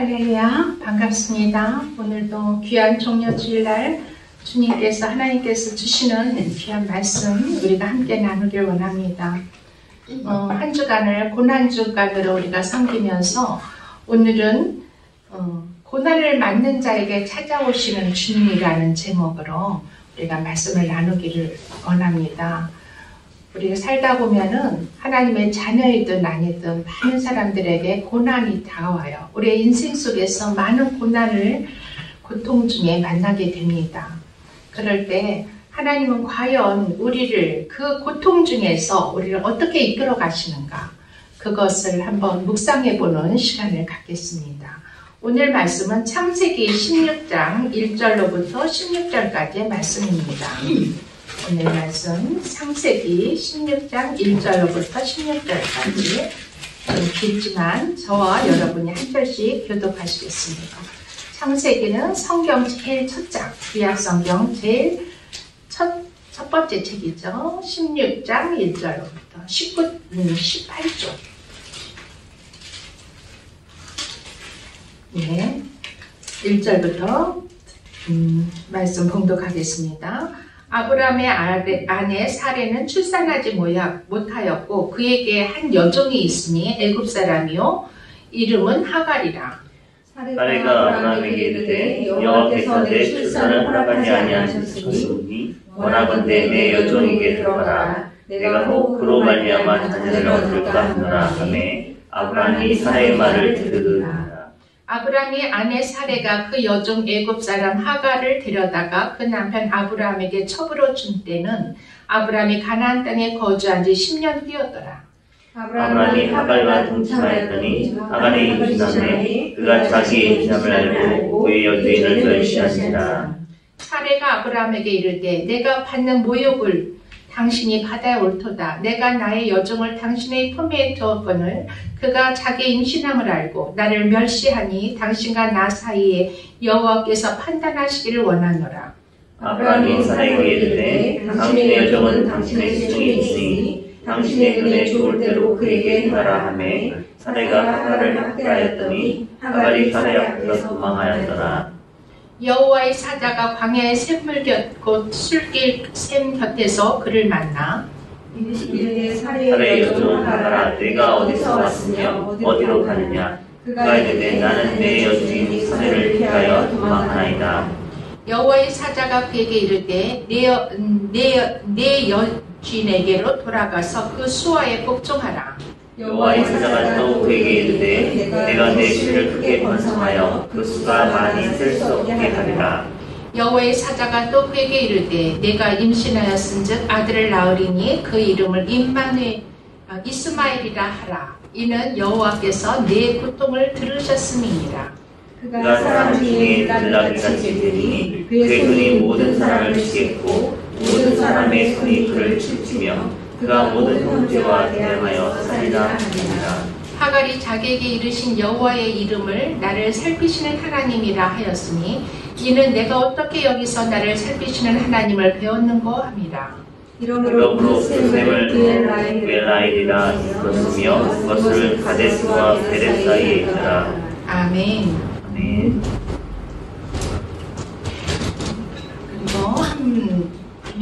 할렐루야, 반갑습니다. 오늘도 귀한 종려주일날 주님께서 하나님께서 주시는 귀한 말씀 우리가 함께 나누길 원합니다. 한 주간을 고난주간으로 우리가 섬기면서 오늘은 고난을 맞는 자에게 찾아오시는 주님이라는 제목으로 우리가 말씀을 나누기를 원합니다. 우리가 살다 보면은 하나님의 자녀이든 아니든 많은 사람들에게 고난이 다가와요. 우리의 인생 속에서 많은 고통 중에 만나게 됩니다. 그럴 때 하나님은 과연 우리를 그 고통 중에서 우리를 어떻게 이끌어 가시는가, 그것을 한번 묵상해 보는 시간을 갖겠습니다. 오늘 말씀은 창세기 16장 1절로부터 16절까지의 말씀입니다. 오늘 말씀 창세기 16장 1절로부터 16절까지 좀 길지만 저와 여러분이 한 절씩 교독하시겠습니다. 창세기는 성경 제일 첫 장, 구약성경 제일 첫 번째 책이죠. 16장 1절로부터 18절. 네, 1절부터 말씀 봉독하겠습니다. 아브라함의 아내 사레는 출산하지 못하였고 그에게 한 여종이 있으니 애굽 사람이요 이름은 하갈이라. 사레가 아브라함에게 이르되 여호와께서 내 출산을 허락하지 아니하셨으니 원하건대 내 여종에게 들어가라. 내가 혹 그로 말미암아 자녀를 얻을까 하노라 하매 아브라함이 사레의 말을 들으니라. 아브라함이 아내 사레가 그 여종 애굽 사람 하갈을 데려다가 그 남편 아브라함에게 첩으로 준 때는 아브라함이 가나안 땅에 거주한 지 10년 후였더라. 아브라함이 하갈과 동침하였더니 하갈이 임신하매 그가 자기의 임신함을 알고 그의 여주인을 멸시하니라. 사레가 아브라함에게 이르되 내가 받는 모욕을 당신이 받아야 옳도다. 내가 나의 여종을 당신의 품에 두었거늘 그가 자기 임신함을 알고 나를 멸시하니 당신과 나 사이에 여호와께서 판단하시기를 원하노라. 아브라함이 사레에게 이르되 당신의 여종은 당신의 수중에 있으니 당신의 눈에 좋을 대로 그에게 행하라 하매 사레가 하갈을 학대하였더니 하갈이 사레 앞에서 도망하였더라. 여호와의 사자가 광야의 샘물 곧 술길 샘 곁에서 그를 만나 이르시기를 사레의 여종 하갈아 내가 어디서 왔으며 어디로 가느냐. 그가 이르되 나는 내 여주인 사레를 피하여 도망하나이다. 여호와의 사자가 그에게 이르되 내 여주인에게로 돌아가서 그 수하에 복종하라. 여호와의 사자가 또 그에게 이르되 내가 내 씨를 크게 번성하여 그 수가 많이 셀 수 없게 하리라. 여호와의 사자가 또 그에게 이르되 내가 임신하였은즉 아들을 낳으리니 그 이름을 이스마엘이라 하라. 이는 여호와께서 내 고통을 들으셨음이니라. 그가 사람 중에 들락이같이 되니 그의 손이 모든 사람을 치겠고 모든 사람의 손이 그를 춤추며 그가 모든 형제와 대항하여 살리라 하니라. 하갈이 자기에게 이르신 여호와의 이름을 나를 살피시는 하나님이라 하였으니 이는 내가 어떻게 여기서 나를 살피시는 하나님을 배웠는고 함이라. 이러므로 그 셈을 벨라일이라 불렀으며 그것을 가데스와 베레 사이에 있더라. 아멘. 아멘. 그리고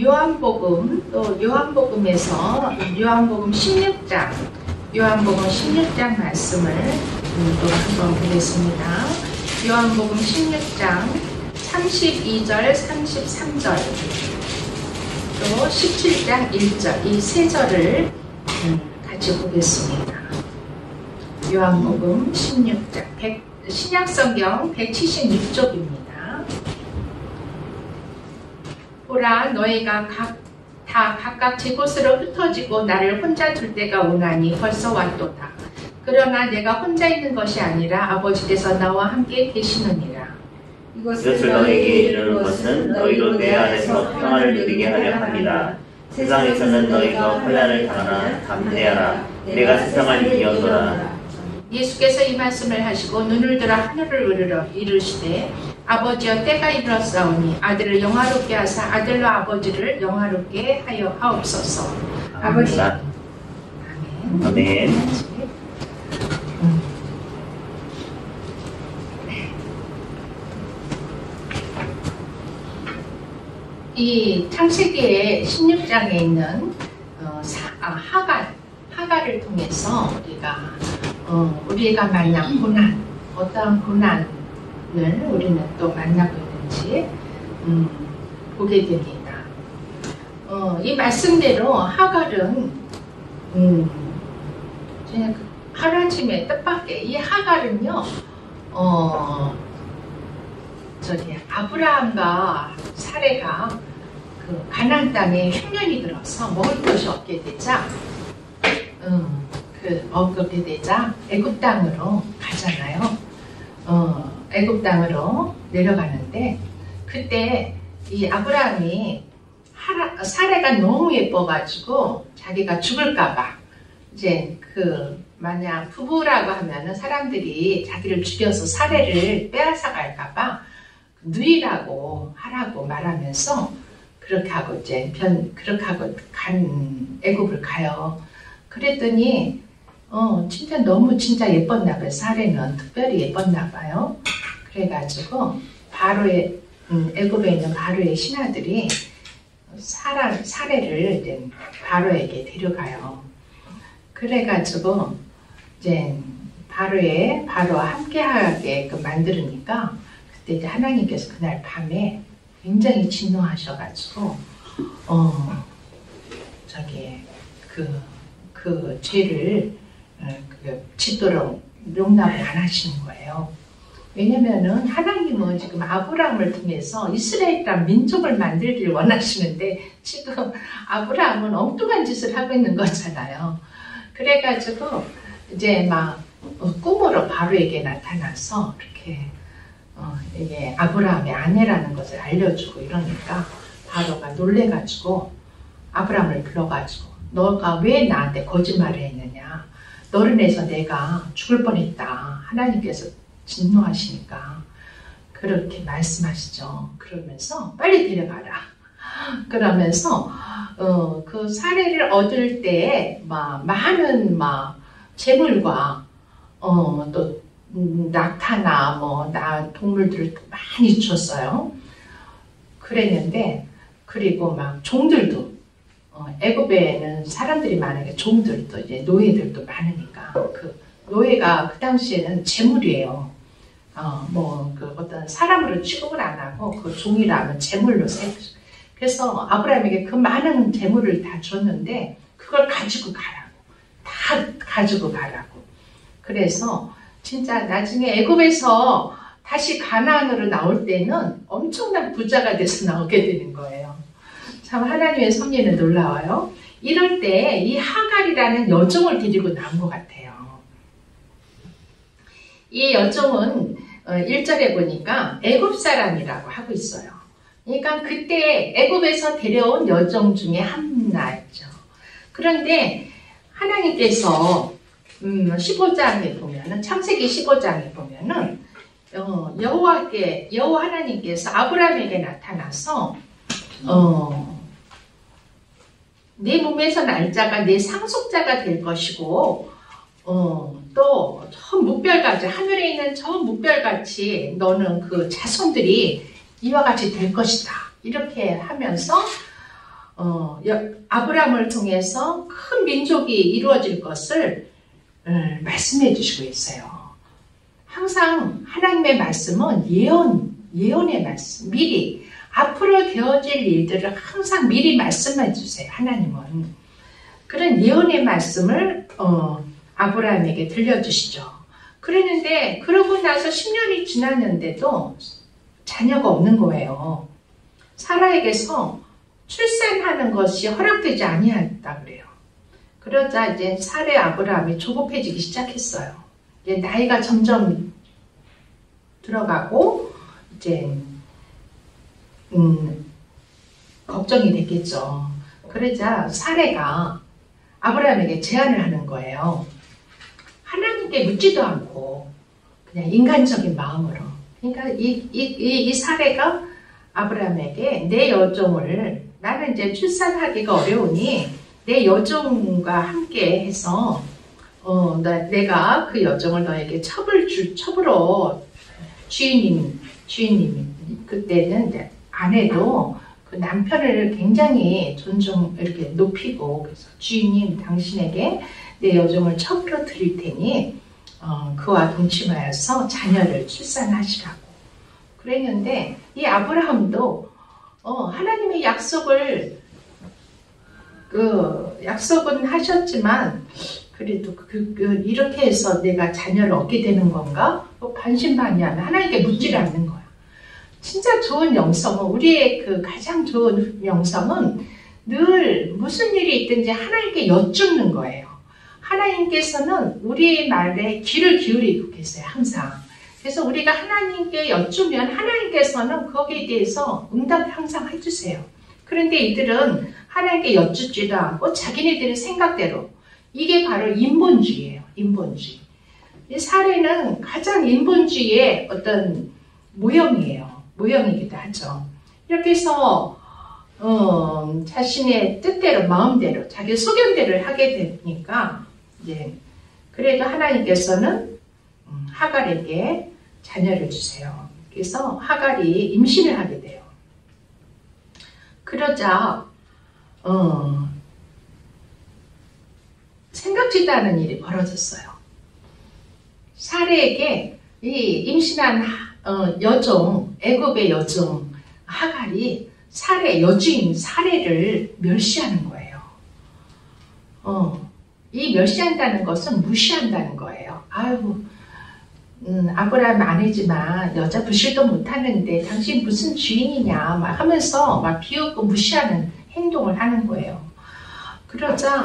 요한복음, 또 요한복음에서 요한복음 16장 말씀을 또 한번 보겠습니다. 요한복음 16장 32절, 33절, 또 17장 1절, 이 세 절을 같이 보겠습니다. 요한복음 16장, 신약성경 176쪽입니다. 보라 너희가 다 각각 제 곳으로 흩어지고 나를 혼자 둘 때가 오나니 벌써 왔도다. 그러나 내가 혼자 있는 것이 아니라 아버지께서 나와 함께 계시느니라. 이것을 너희에게 이르는 것은 너희로 내 안에서 평안을 누리게 하려 합니다. 세상에서는 너희가 혼란을 당하나 담대하라. 내가 세상을 이겼노라. 예수께서 이 말씀을 하시고 눈을 들어 하늘을 우러러 이르시되 아버지여 때가 이르렀사오니 아들을 영화롭게 하사 아들로 아버지를 영화롭게 하여 하옵소서. 아버지. 아멘. 아멘. 이 창세기의 16장에 있는 하갈을 통해서 우리가 만난 고난, 어떠한 고난을 우리는 또 만나고 있는지 보게 됩니다. 이 말씀대로 하갈은 하나님의 뜻밖의 이 하갈은요, 아브라함과 사레가 그 가나안 땅에 흉년이 들어서 먹을 것이 없게 되자, 그렇게 되자 애굽 땅으로 가잖아요. 애굽 땅으로 내려가는데 그때 이 아브라함이 사레가 너무 예뻐가지고 자기가 죽을까봐 이제 만약 부부라고 하면은 사람들이 자기를 죽여서 사레를 빼앗아 갈까봐 누이라고 하라고 말하면서 그렇게 하고 그렇게 하고 애굽을 가요. 그랬더니 진짜 너무 진짜 예뻤나 봐요. 사레는 특별히 예뻤나 봐요. 그래가지고 애굽에 있는 바로의 신하들이 사레를 이제 바로에게 데려가요. 그래가지고 이제 바로와 함께하게 만들으니까 그때 이제 하나님께서 그날 밤에 굉장히 진노하셔가지고 그 죄를 짓도록 용납을 안 하시는 거예요. 왜냐면은 하나님은 지금 아브라함을 통해서 이스라엘이라는 민족을 만들기를 원하시는데 지금 아브라함은 엉뚱한 짓을 하고 있는 거잖아요. 그래가지고 이제 막 꿈으로 바로에게 나타나서 이렇게 이게 아브라함의 아내라는 것을 알려주고 이러니까 바로가 놀래가지고 아브라함을 불러가지고 너가 왜 나한테 거짓말을 했느냐, 너를 인해서 내가 죽을 뻔했다, 하나님께서 진노하시니까 그렇게 말씀하시죠. 그러면서 빨리 데려가라. 그러면서 그 사례를 얻을 때 많은 재물과 또 낙타나 동물들을 많이 줬어요. 그랬는데 그리고 종들도 애굽에는 사람들이 많으니까 종들도 이제 노예들도 많으니까 그 노예가 그 당시에는 재물이에요. 어떤 사람으로 취급을 안 하고 그 종이라면 재물로 그래서 아브라함에게 그 많은 재물을 다 줬는데 그걸 가지고 가라고, 다 가지고 가라고. 그래서 진짜 나중에 애굽에서 다시 가나안으로 나올 때는 엄청난 부자가 돼서 나오게 되는 거예요. 참 하나님의 섭리는 놀라워요. 이럴 때 이 하갈이라는 여종을 데리고 나온 것 같아요. 이 여종은 1절에 보니까 애굽 사람이라고 하고 있어요. 그러니까 그때 애굽에서 데려온 여종 중에 하나였죠. 그런데 하나님께서 15장에 보면은, 창세기 15장에 보면은 여호와 하나님께서 아브라함에게 나타나서 내 몸에서 날 자가 내 상속자가 될 것이고 또 저 묵별같이, 하늘에 있는 저 묵별같이 너는 그 자손들이 이와 같이 될 것이다, 이렇게 하면서 아브라함을 통해서 큰 민족이 이루어질 것을 말씀해 주시고 있어요. 항상 하나님의 말씀은 예언의 말씀, 미리 앞으로 되어질 일들을 항상 미리 말씀해 주세요. 하나님은 그런 예언의 말씀을 아브라함에게 들려주시죠. 그랬는데 그러고 나서 10년이 지났는데도 자녀가 없는 거예요. 사라에게서 출산하는 것이 허락되지 아니했다 그래요. 그러자 이제 사례 아브라함이 조급해지기 시작했어요. 이제 나이가 점점 들어가고 이제 걱정이 됐겠죠. 그러자 사례가 아브라함에게 제안을 하는 거예요. 하나님께 묻지도 않고 그냥 인간적인 마음으로. 그러니까 이 사례가 아브라함에게 내 여종을, 나는 이제 출산하기가 어려우니 내 여종과 함께 해서 내가 그 여종을 너에게 첩으로 주인님이 그때는 이제 아내도 그 남편을 굉장히 이렇게 높이고, 그래서 주인님 당신에게 내 여종을 첩으로 드릴 테니 그와 동침하여서 자녀를 출산하시라고 그랬는데, 이 아브라함도 하나님의 약속은 하셨지만 그래도 이렇게 해서 내가 자녀를 얻게 되는 건가? 반신반의하면 하나님께 묻질 않는 거야. 진짜 좋은 영성은, 우리의 그 가장 좋은 영성은 늘 무슨 일이 있든지 하나님께 여쭙는 거예요. 하나님께서는 우리의 말에 귀를 기울이고 계세요, 항상. 그래서 우리가 하나님께 여쭈면 하나님께서는 거기에 대해서 응답을 항상 해주세요. 그런데 이들은 하나님께 여쭙지도 않고 자기네들의 생각대로, 이게 바로 인본주의예요. 인본주의. 이 사례는 가장 인본주의의 어떤 모형이기도 하죠. 이렇게 해서 자신의 뜻대로, 마음대로, 자기 소견대로 하게 되니까 이제 그래도 하나님께서는 하갈에게 자녀를 주세요. 그래서 하갈이 임신을 하게 돼요. 그러자 생각지도 않은 일이 벌어졌어요. 사레에게 이 임신한 여종, 애굽의 여종 하갈이 여주인 사레를 멸시하는 거예요. 이 멸시한다는 것은 무시한다는 거예요. 아유, 아브라함 아내지만 여자 부실도 못하는데 당신 무슨 주인이냐 막 하면서 막 비웃고 무시하는 행동을 하는 거예요. 그러자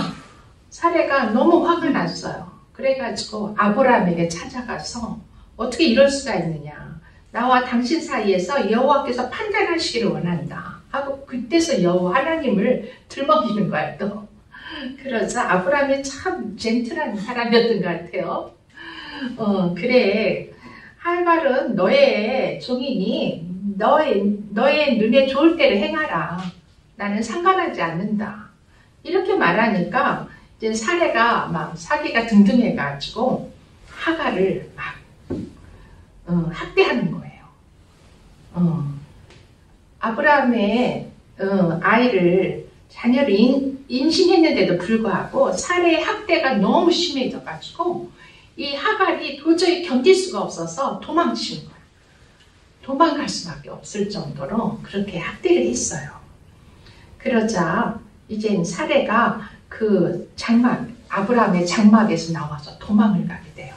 사레가 너무 화가 났어요. 그래가지고 아브라함에게 찾아가서 어떻게 이럴 수가 있느냐, 나와 당신 사이에서 여호와께서 판단하시기를 원한다 하고 그때서 여호와 하나님을 들먹이는 거야 또. 그러자 아브라함이 참 젠틀한 사람이었던 것 같아요. 그래, 하갈은 너의 종이니 너의 눈에 좋을 대로 행하라. 나는 상관하지 않는다. 이렇게 말하니까 이제 사레가 막 사기가 등등해가지고 하갈을 막 학대하는 거예요. 아브라함의 자녀를 임신했는데도 불구하고 사레의 학대가 너무 심해져가지고 이 하갈이 도저히 견딜 수가 없어서 도망치는 거야. 도망갈 수밖에 없을 정도로 그렇게 학대를 했어요. 그러자 이젠 사레가 그 아브라함의 장막에서 나와서 도망을 가게 돼요.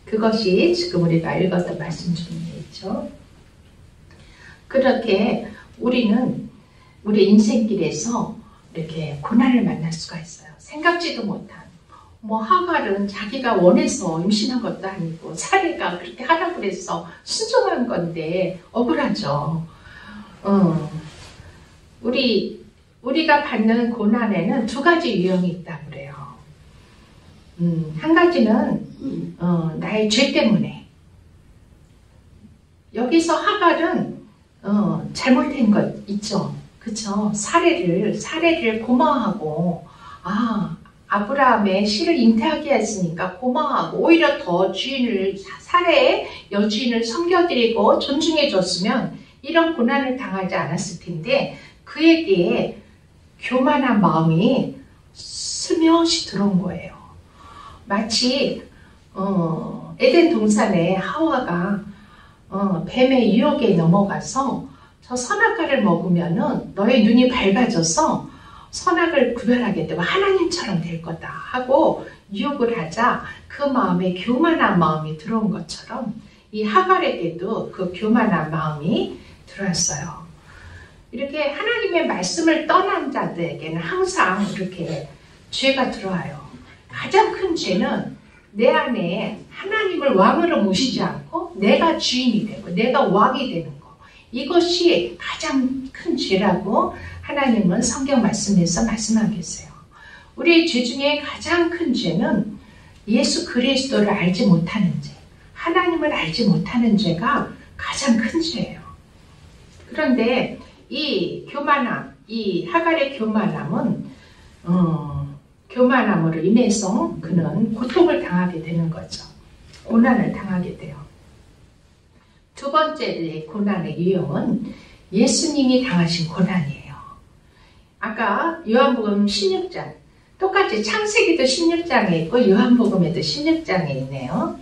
그것이 지금 우리가 읽었던 말씀 중에 있죠. 그렇게 우리는 우리 인생길에서 이렇게 고난을 만날 수가 있어요. 생각지도 못한. 하갈은 자기가 원해서 임신한 것도 아니고 사레가 그렇게 하라고 그래서 순종한 건데 억울하죠. 우리가 받는 고난에는 두 가지 유형이 있다고 그래요. 한 가지는 나의 죄 때문에. 여기서 하갈은 잘못된 것 있죠. 그쵸? 사레를 고마워하고, 아브라함의 씨를 잉태하게 했으니까 고마워하고, 오히려 더 사레의 여주인을 섬겨드리고 존중해줬으면 이런 고난을 당하지 않았을 텐데, 그에게 교만한 마음이 스며시 들어온 거예요. 마치 에덴 동산에 하와가 뱀의 유혹에 넘어가서 저 선악과를 먹으면은 너의 눈이 밝아져서 선악을 구별하게 되고 하나님처럼 될 거다 하고 유혹을 하자 그 마음에 교만한 마음이 들어온 것처럼 이 하갈에게도 그 교만한 마음이 들어왔어요. 이렇게 하나님의 말씀을 떠난 자들에게는 항상 이렇게 죄가 들어와요. 가장 큰 죄는 내 안에 하나님을 왕으로 모시지 않고 내가 주인이 되고 내가 왕이 되는 거. 이것이 가장 큰 죄라고 하나님은 성경 말씀에서 말씀하고 계세요. 우리의 죄 중에 가장 큰 죄는 예수 그리스도를 알지 못하는 죄, 하나님을 알지 못하는 죄가 가장 큰 죄예요. 그런데 이 교만함, 이 하갈의 교만함은 교만함으로 인해서 그는 고통을 당하게 되는 거죠. 고난을 당하게 돼요. 두 번째 고난의 유형은 예수님이 당하신 고난이에요. 아까 요한복음 16장, 똑같이 창세기도 16장에 있고 요한복음에도 16장에 있네요.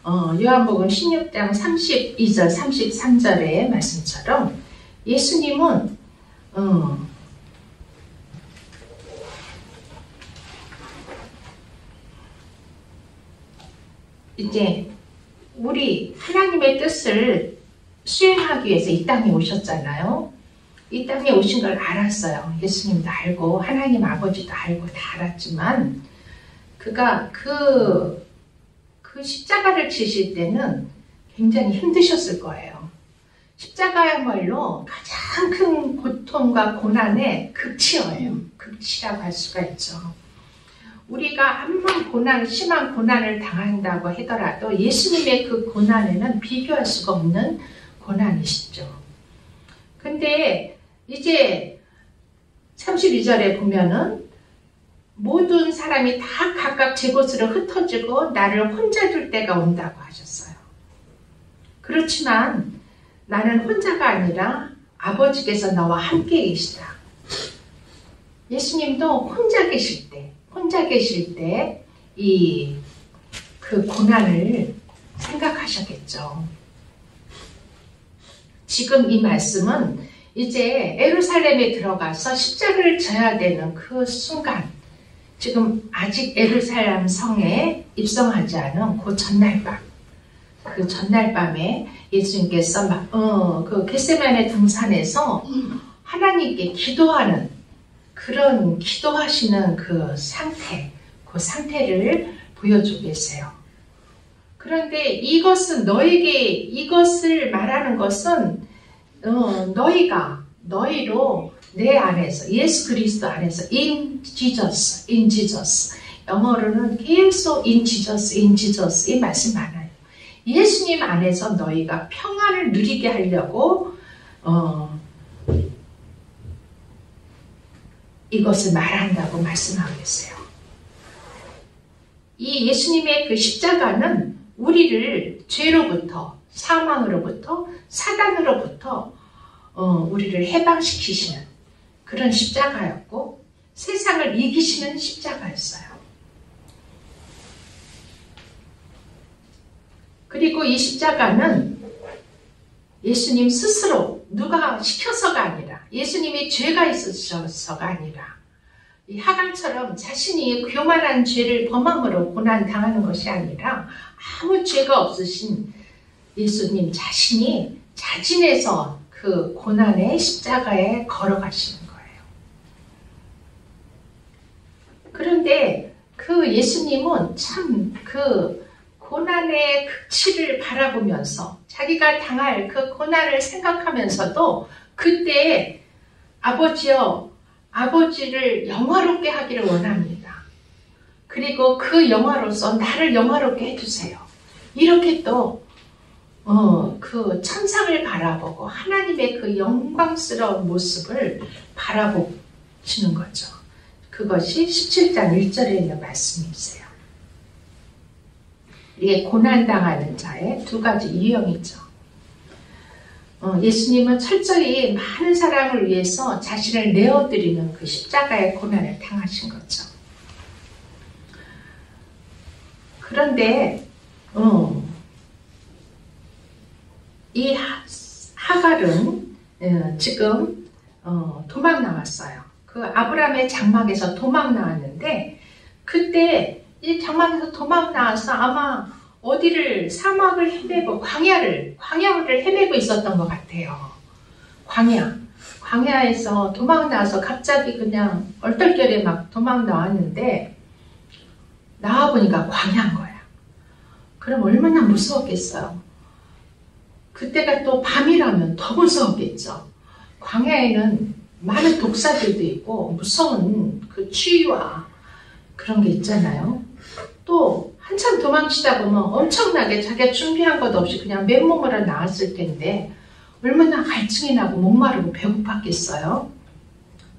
요한복음 16장 32절, 33절의 말씀처럼 예수님은 이제 우리 하나님의 뜻을 수행하기 위해서 이 땅에 오셨잖아요. 이 땅에 오신 걸 알았어요. 예수님도 알고 하나님 아버지도 알고 다 알았지만 그가 그 십자가를 지실 때는 굉장히 힘드셨을 거예요. 십자가야말로 가장 큰 고통과 고난의 극치예요. 극치라고 할 수가 있죠. 우리가 아무런 심한 고난을 당한다고 하더라도 예수님의 그 고난에는 비교할 수가 없는 고난이시죠. 근데 이제 32절에 보면은 모든 사람이 다 각각 제 곳으로 흩어지고 나를 혼자 둘 때가 온다고 하셨어요. 그렇지만 나는 혼자가 아니라 아버지께서 나와 함께 계시다. 예수님도 혼자 계실 때 그 고난을 생각하셨겠죠. 지금 이 말씀은 이제 예루살렘에 들어가서 십자가를 져야 되는 그 순간, 지금 아직 예루살렘 성에 입성하지 않은 그 전날 밤에 예수님께서 그 겟세마네 등산에서 하나님께 기도하는 그런 기도하시는 그 상태를 보여주고 계세요. 그런데 이것을 말하는 것은 너희로 내 안에서 예수 그리스도 안에서 in Jesus 영어로는 계속 in Jesus 이 말씀 많아요. 예수님 안에서 너희가 평안을 누리게 하려고 이것을 말한다고 말씀하고 계세요. 이 예수님의 그 십자가는 우리를 죄로부터, 사망으로부터, 사단으로부터 우리를 해방시키시는 그런 십자가였고 세상을 이기시는 십자가였어요. 그리고 이 십자가는 예수님 스스로 누가 시켜서가 아니라 예수님이 죄가 있으셔서가 아니라 이 하갈처럼 자신이 교만한 죄를 범함으로 고난당하는 것이 아니라 아무 죄가 없으신 예수님 자신이 자진해서 그 고난의 십자가에 걸어가시는 거예요. 그런데 그 예수님은 참 그 고난의 극치를 바라보면서 자기가 당할 그 고난을 생각하면서도 그때 아버지를 영화롭게 하기를 원합니다. 그리고 그 영화로서 나를 영화롭게 해주세요. 이렇게 또 그 천상을 바라보고 하나님의 그 영광스러운 모습을 바라보시는 거죠. 그것이 17장 1절에 있는 말씀이세요. 이게 고난당하는 자의 두 가지 유형이죠. 예수님은 철저히 많은 사람을 위해서 자신을 내어드리는 그 십자가의 고난을 당하신 거죠. 그런데 이 하갈은 지금 도망 나왔어요. 그 아브라함의 장막에서 도망 나왔는데 그때 이 장막에서 도망 나와서 아마 어디를 사막을 헤매고 광야를 헤매고 있었던 것 같아요. 광야에서 도망 나와서 갑자기 그냥 얼떨결에 막 도망 나왔는데 나와보니까 광야인 거야. 그럼 얼마나 무서웠겠어요. 그때가 또 밤이라면 더 무서웠겠죠. 광야에는 많은 독사들도 있고 무서운 그 추위와 그런 게 있잖아요. 또 한참 도망치다 보면 엄청나게 자기가 준비한 것 없이 그냥 맨몸으로 나왔을 텐데 얼마나 갈증이 나고 목마르고 배고팠겠어요.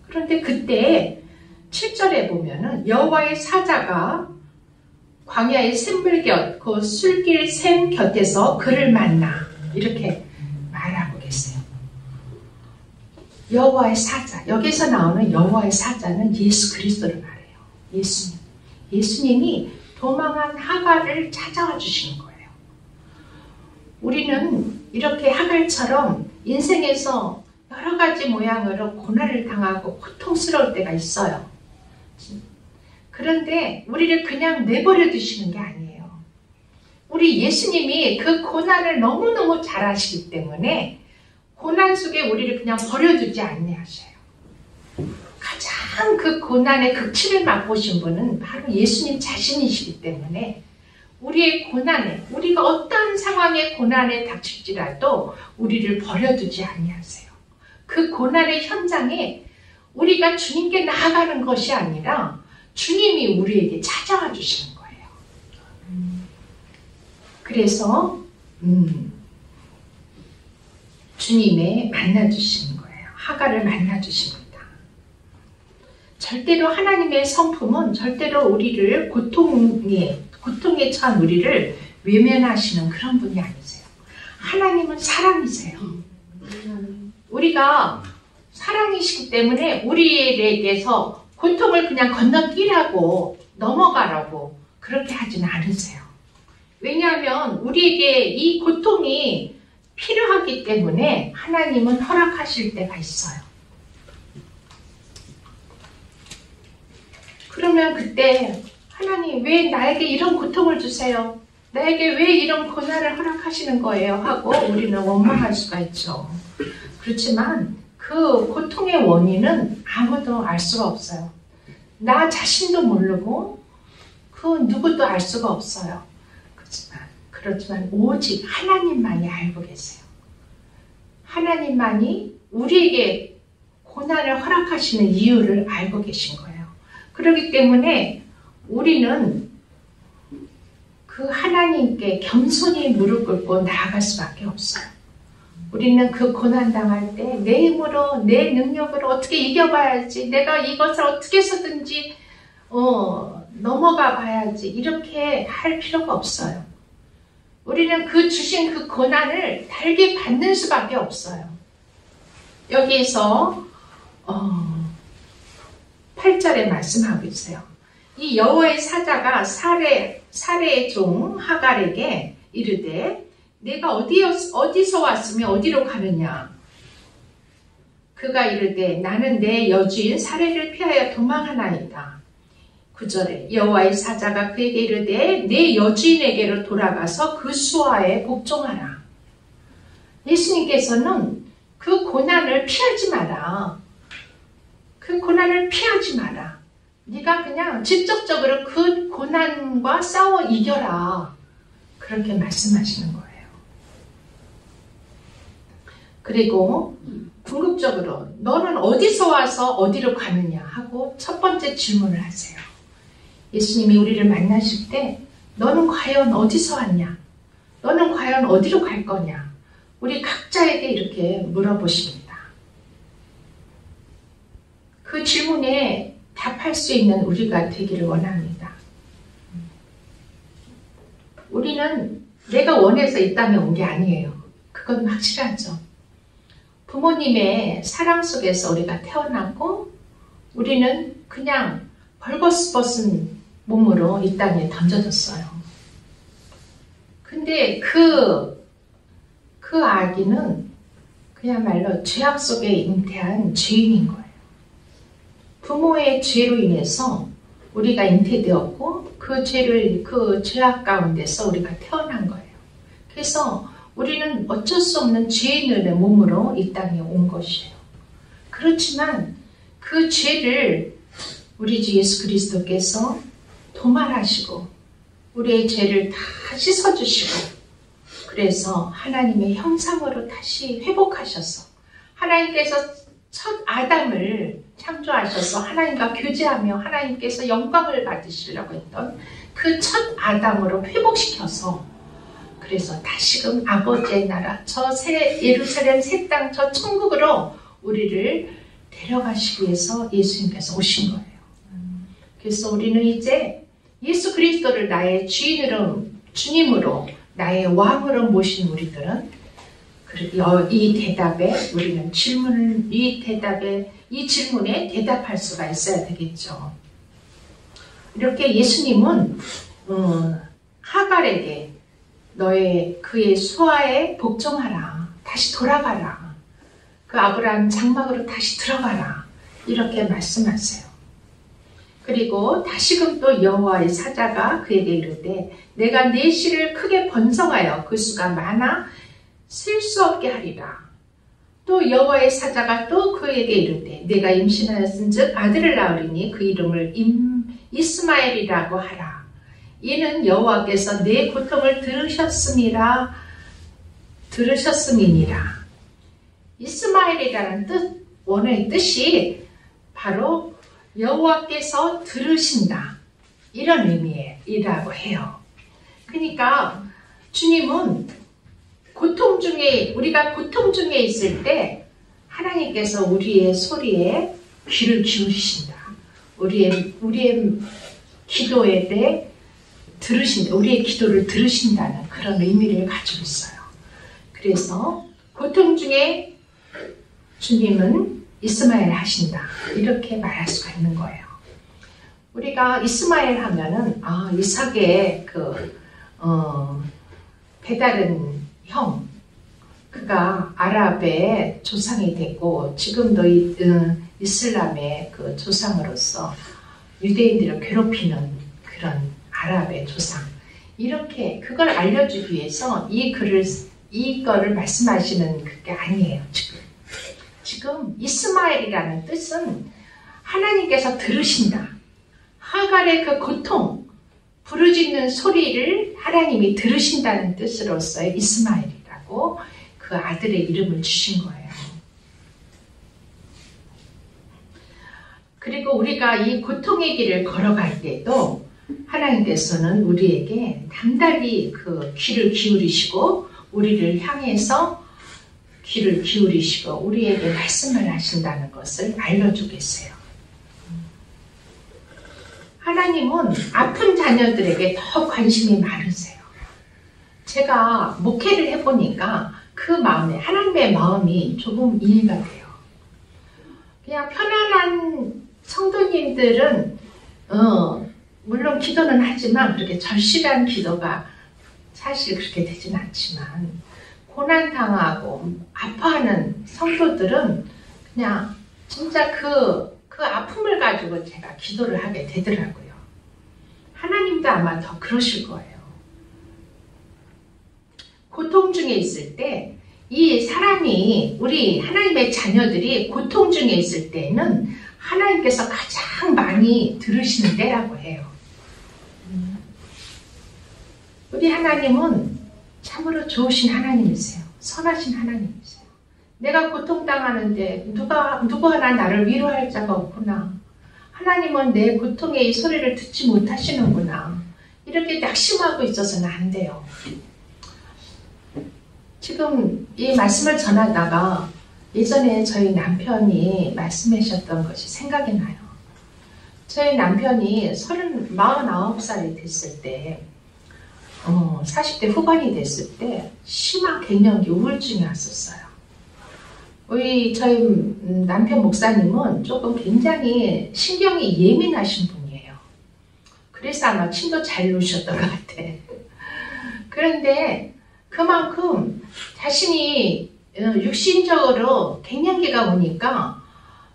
그런데 그때 7절에 보면은 여호와의 사자가 광야의 샘물 곁, 그 술길 샘 곁에서 그를 만나 이렇게 말하고 계세요. 여호와의 사자, 여기서 나오는 여호와의 사자는 예수 그리스도를 말해요. 예수님. 예수님이 도망한 하갈을 찾아와 주시는 거예요. 우리는 이렇게 하갈처럼 인생에서 여러 가지 모양으로 고난을 당하고 고통스러울 때가 있어요. 그런데 우리를 그냥 내버려 두시는 게 아니에요. 우리 예수님이 그 고난을 너무너무 잘 아시기 때문에 고난 속에 우리를 그냥 버려두지 아니하셔요. 가장 그 고난의 극치를 맛보신 분은 바로 예수님 자신이시기 때문에 우리의 고난에, 우리가 어떠한 상황의 고난에 닥칠지라도 우리를 버려두지 아니하세요. 그 고난의 현장에 우리가 주님께 나아가는 것이 아니라 주님이 우리에게 찾아와 주시는 거예요. 그래서 주님의 만나주시는 거예요. 하갈을 만나주십니다. 절대로 하나님의 성품은 절대로 우리를 고통에 처한 우리를 외면하시는 그런 분이 아니세요. 하나님은 사랑이세요. 우리가 사랑이시기 때문에 우리에게서 고통을 그냥 건너뛰라고 넘어가라고 그렇게 하지는 않으세요. 왜냐하면 우리에게 이 고통이 필요하기 때문에 하나님은 허락하실 때가 있어요. 그러면 그때 하나님 왜 나에게 이런 고통을 주세요? 나에게 왜 이런 고난을 허락하시는 거예요? 하고 우리는 원망할 수가 있죠. 그렇지만 그 고통의 원인은 아무도 알 수가 없어요. 나 자신도 모르고 그 누구도 알 수가 없어요. 그렇지만 오직 하나님만이 알고 계세요. 하나님만이 우리에게 고난을 허락하시는 이유를 알고 계신 거예요. 그렇기 때문에 우리는 그 하나님께 겸손히 무릎 꿇고 나아갈 수밖에 없어요. 우리는 그 고난당할 때 내 힘으로 내 능력으로 어떻게 이겨봐야지, 내가 이것을 어떻게 해서든지 넘어가 봐야지 이렇게 할 필요가 없어요. 우리는 그 주신 그 고난을 달게 받는 수밖에 없어요. 여기에서 8절에 말씀하고 있어요. 이 여호와의 사자가 사레의 종 하갈에게 이르되 내가 어디서 왔으며 어디로 가느냐? 그가 이르되 나는 내 여주인 사레를 피하여 도망하나이다. 9절에 여호와의 사자가 그에게 이르되 내 여주인에게로 돌아가서 그 수하에 복종하라. 예수님께서는 그 고난을 피하지 마라. 그 고난을 피하지 마라. 네가 그냥 직접적으로 그 고난과 싸워 이겨라. 그렇게 말씀하시는 거예요. 그리고 궁극적으로 너는 어디서 와서 어디로 가느냐 하고 첫 번째 질문을 하세요. 예수님이 우리를 만나실 때 너는 과연 어디서 왔냐? 너는 과연 어디로 갈 거냐? 우리 각자에게 이렇게 물어보십니다. 그 질문에 답할 수 있는 우리가 되기를 원합니다. 우리는 내가 원해서 이 땅에 온 게 아니에요. 그건 확실하죠. 부모님의 사랑 속에서 우리가 태어났고 우리는 그냥 벌거벗은 몸으로 이 땅에 던져졌어요. 근데 그 아기는 그야말로 죄악 속에 잉태한 죄인인 거예요. 부모의 죄로 인해서 우리가 잉태되었고 그 죄악 가운데서 우리가 태어난 거예요. 그래서 우리는 어쩔 수 없는 죄인의 몸으로 이 땅에 온 것이에요. 그렇지만 그 죄를 우리 주 예수 그리스도께서 도말하시고 우리의 죄를 다 씻어주시고 그래서 하나님의 형상으로 다시 회복하셔서 하나님께서 첫 아담을 창조하셔서 하나님과 교제하며 하나님께서 영광을 받으시려고 했던 그 첫 아담으로 회복시켜서 그래서 다시금 아버지의 나라 저 예루살렘 새 땅 저 천국으로 우리를 데려가시기 위해서 예수님께서 오신 거예요. 그래서 우리는 이제 예수 그리스도를 나의 주님으로 나의 왕으로 모신 우리들은 이 대답에 우리는 이 질문에 대답할 수가 있어야 되겠죠. 이렇게 예수님은 하갈에게 그의 수하에 복종하라. 다시 돌아가라. 그 아브라함 장막으로 다시 들어가라. 이렇게 말씀하세요. 그리고 다시금 또 여호와의 사자가 그에게 이르되 내가 네 씨를 크게 번성하여 그 수가 많아 셀 수 없게 하리라. 또 여호와의 사자가 또 그에게 이르되 내가 임신하였은즉 아들을 낳으리니 그 이름을 이스마엘이라고 하라. 이는 여호와께서 내 고통을 들으셨음이니라. 이스마엘이라는 원어의 뜻이 바로 여호와께서 들으신다, 이런 의미라고 해요. 그러니까 주님은 우리가 고통 중에 있을 때 하나님께서 우리의 소리에 귀를 기울이신다. 우리의 기도에 대해 들으신다. 우리의 기도를 들으신다는 그런 의미를 가지고 있어요. 그래서 고통 중에 주님은 이스마엘 하신다. 이렇게 말할 수가 있는 거예요. 우리가 이스마엘 하면은 이삭의 배다른 형, 그가 아랍의 조상이 되고 지금도 이슬람의 그 조상으로서 유대인들을 괴롭히는 그런 아랍의 조상, 이렇게 그걸 알려주기 위해서 이거를 말씀하시는 그게 아니에요. 지금 이스마엘이라는 뜻은 하나님께서 들으신다. 하갈의 그 고통, 부르짖는 소리를 하나님이 들으신다는 뜻으로서의 이스마엘이라고 그 아들의 이름을 주신 거예요. 그리고 우리가 이 고통의 길을 걸어갈 때도 하나님께서는 우리에게 단단히 그 귀를 기울이시고 우리를 향해서 귀를 기울이시고 우리에게 말씀을 하신다는 것을 알려주고 있어요. 하나님은 아픈 자녀들에게 더 관심이 많으세요. 제가 목회를 해보니까 그 마음에, 하나님의 마음이 조금 이해가 돼요. 그냥 편안한 성도님들은 물론 기도는 하지만 그렇게 절실한 기도가 사실 그렇게 되진 않지만 고난당하고 아파하는 성도들은 그냥 진짜 그 아픔을 가지고 제가 기도를 하게 되더라고요. 하나님도 아마 더 그러실 거예요. 고통 중에 있을 때 이 사람이, 우리 하나님의 자녀들이 고통 중에 있을 때는 하나님께서 가장 많이 들으시는 때라고 해요. 우리 하나님은 참으로 좋으신 하나님이세요. 선하신 하나님이세요. 내가 고통당하는데 누구 하나 나를 위로할 자가 없구나. 하나님은 내 고통의 이 소리를 듣지 못하시는구나. 이렇게 낙심하고 있어서는 안 돼요. 지금 이 말씀을 전하다가 예전에 저희 남편이 말씀하셨던 것이 생각이 나요. 저희 남편이 49살이 됐을 때 40대 후반이 됐을 때 심한 갱년기 우울증이 왔었어요. 저희 남편 목사님은 조금 굉장히 신경이 예민하신 분이에요. 그래서 아마 침도 잘 누우셨던 것 같아. 그런데 그만큼 자신이 육신적으로 갱년기가 오니까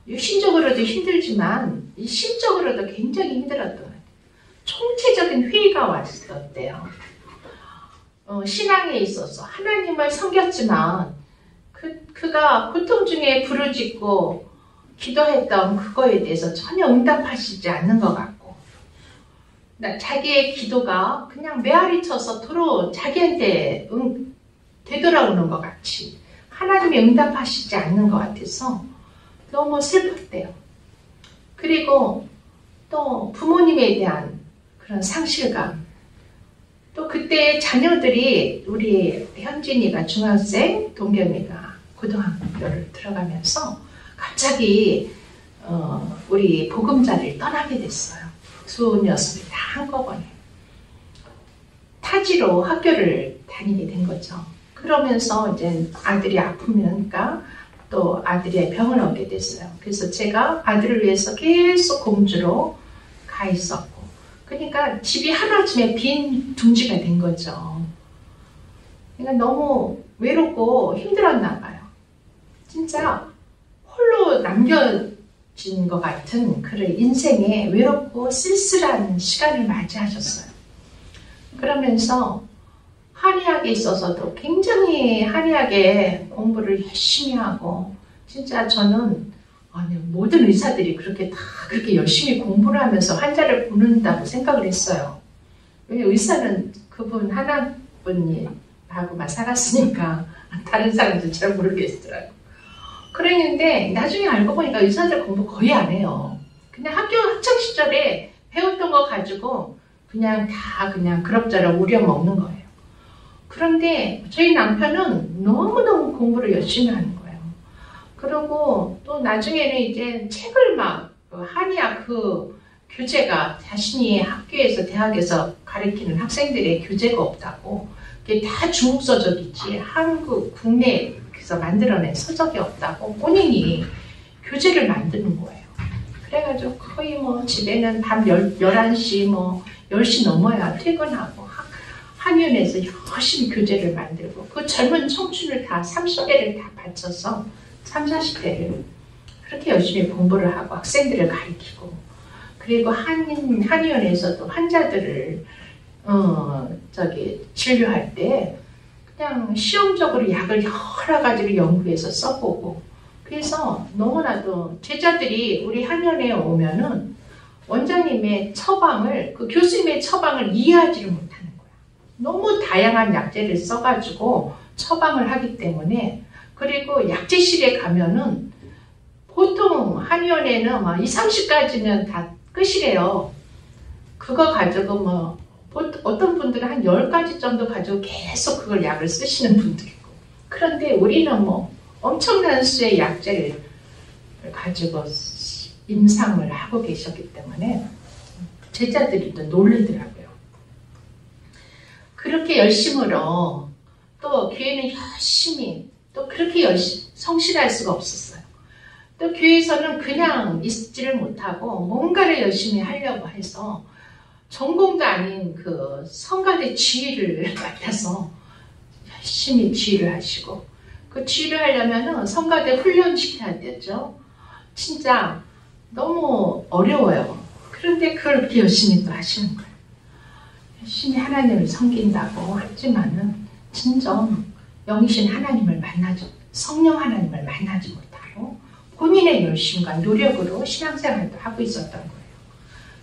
육신적으로도 힘들지만 심적으로도 굉장히 힘들었던 것 같아요. 총체적인 회의가 왔었대요. 신앙에 있어서 하나님을 섬겼지만 그가 고통 중에 부르짖고 기도했던 그거에 대해서 전혀 응답하시지 않는 것 같고 자기의 기도가 그냥 메아리 쳐서 도로 자기한테 되돌아오는 것 같이 하나님이 응답하시지 않는 것 같아서 너무 슬펐대요. 그리고 또 부모님에 대한 그런 상실감, 또 그때 자녀들이 우리 현진이가 중학생, 동겸이가 고등학교를 들어가면서 갑자기 우리 보금자리를 떠나게 됐어요. 두 녀석이 다 한꺼번에 타지로 학교를 다니게 된 거죠. 그 그러면서 이제 아들이 아프니까 또 아들의 병을 얻게 됐어요. 그래서 제가 아들을 위해서 계속 공주로 가 있었고, 그러니까 집이 하루아침에 빈 둥지가 된 거죠. 그러니까 너무 외롭고 힘들었나 봐요. 진짜 홀로 남겨진 것 같은 그런 인생에 외롭고 쓸쓸한 시간을 맞이하셨어요. 그러면서 한의학에 있어서도 굉장히 한의학에 공부를 열심히 하고, 진짜 저는 모든 의사들이 그렇게 다 그렇게 열심히 공부를 하면서 환자를 보는다고 생각을 했어요. 왜 의사는 그분 하나분하고만 살았으니까 다른 사람들 잘 모르겠더라고요. 그랬는데 나중에 알고 보니까 의사들 공부 거의 안 해요. 그냥 학교 학창 시절에 배웠던 거 가지고 그냥 다 그냥 그럭저럭 우려먹는 거예요. 그런데 저희 남편은 너무너무 공부를 열심히 하는 거예요. 그리고 또 나중에는 이제 책을 막 한의학 그 교재가 자신이 학교에서 대학에서 가르치는 학생들의 교재가 없다고, 그게 다 중국 서적이지 한국 국내에서 만들어낸 서적이 없다고 본인이 교재를 만드는 거예요. 그래가지고 거의 뭐 집에는 밤 11시 뭐 10시 넘어야 퇴근하고 한의원에서 열심히 교재를 만들고, 그 젊은 청춘을 다 30대를 다 바쳐서 30, 40대를 그렇게 열심히 공부를 하고 학생들을 가르치고, 그리고 한의원에서도 환자들을 진료할 때 그냥 시험적으로 약을 여러 가지를 연구해서 써보고, 그래서 너무나도 제자들이 우리 한의원에 오면은 원장님의 처방을, 그 교수님의 처방을 이해하지를 못하는 거야. 너무 다양한 약재를 써가지고 처방을 하기 때문에. 그리고 약재실에 가면은 보통 한의원에는 막 20, 30가지면 다 끝이래요. 그거 가지고 뭐 어떤 분들은 한 10가지 정도 가지고 계속 그걸 약을 쓰시는 분들이 있고, 그런데 우리는 뭐 엄청난 수의 약재를 가지고 임상을 하고 계셨기 때문에 제자들이 또 놀리더라고요. 그렇게 열심으로 또 교회는 열심히 또 그렇게 열심히 성실할 수가 없었어요. 또 교회에서는 그냥 있지를 못하고 뭔가를 열심히 하려고 해서 전공도 아닌 그 성가대 지휘를 맡아서 열심히 지휘를 하시고, 그 지휘를 하려면은 성가대 훈련시켜야 되죠. 진짜 너무 어려워요. 그런데 그걸 그렇게 열심히 또 하시는 거예요. 열심히 하나님을 섬긴다고 하지만은 진정 영이신 하나님을 만나지, 성령 하나님을 만나지 못하고 본인의 열심과 노력으로 신앙생활도 하고 있었던 거예요.